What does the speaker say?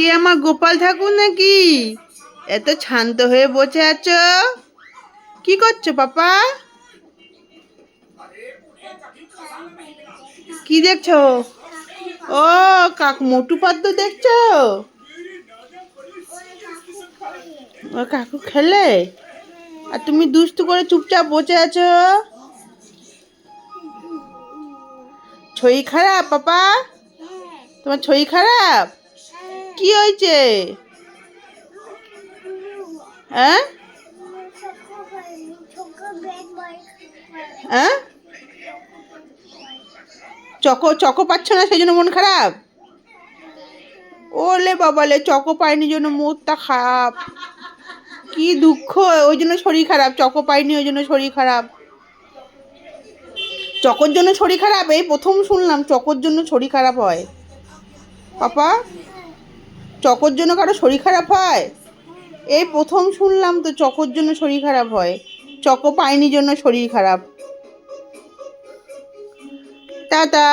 কি আমার গোপাল ঠাকুর নাকি? এত শান্ত হয়ে বসে আছো, কি করছো পাপা? কি দেখছো? ও মোটু পাতলু দেখছো? ও কাকু খেলে, আর তুমি দুষ্টু করে চুপচাপ বসে আছো। শরীর খারাপ পাপা? তোমার শরীর খারাপ? কি হয়েছে? হ্যাঁ হ্যাঁ, চকো পাচ্ছ না সেই জন্য মন খারাপ? ওলে বাবালে, চকো পাইনি জন্য মুডটা খারাপ। কি দুঃখ, ওই জন্য শরীর খারাপ। চকো পাইনি ওই জন্য শরীর খারাপ। চকোর জন্য শরীর খারাপ? এই প্রথম শুনলাম চকোর জন্য শরীর খারাপ হয়। পাপা, চকোর জন্য কারো শরীর খারাপ হয়? এই প্রথম শুনলাম তো চকোর জন্য শরীর খারাপ হয়। চকো পাইনি জন্য শরীর খারাপ। টাটা।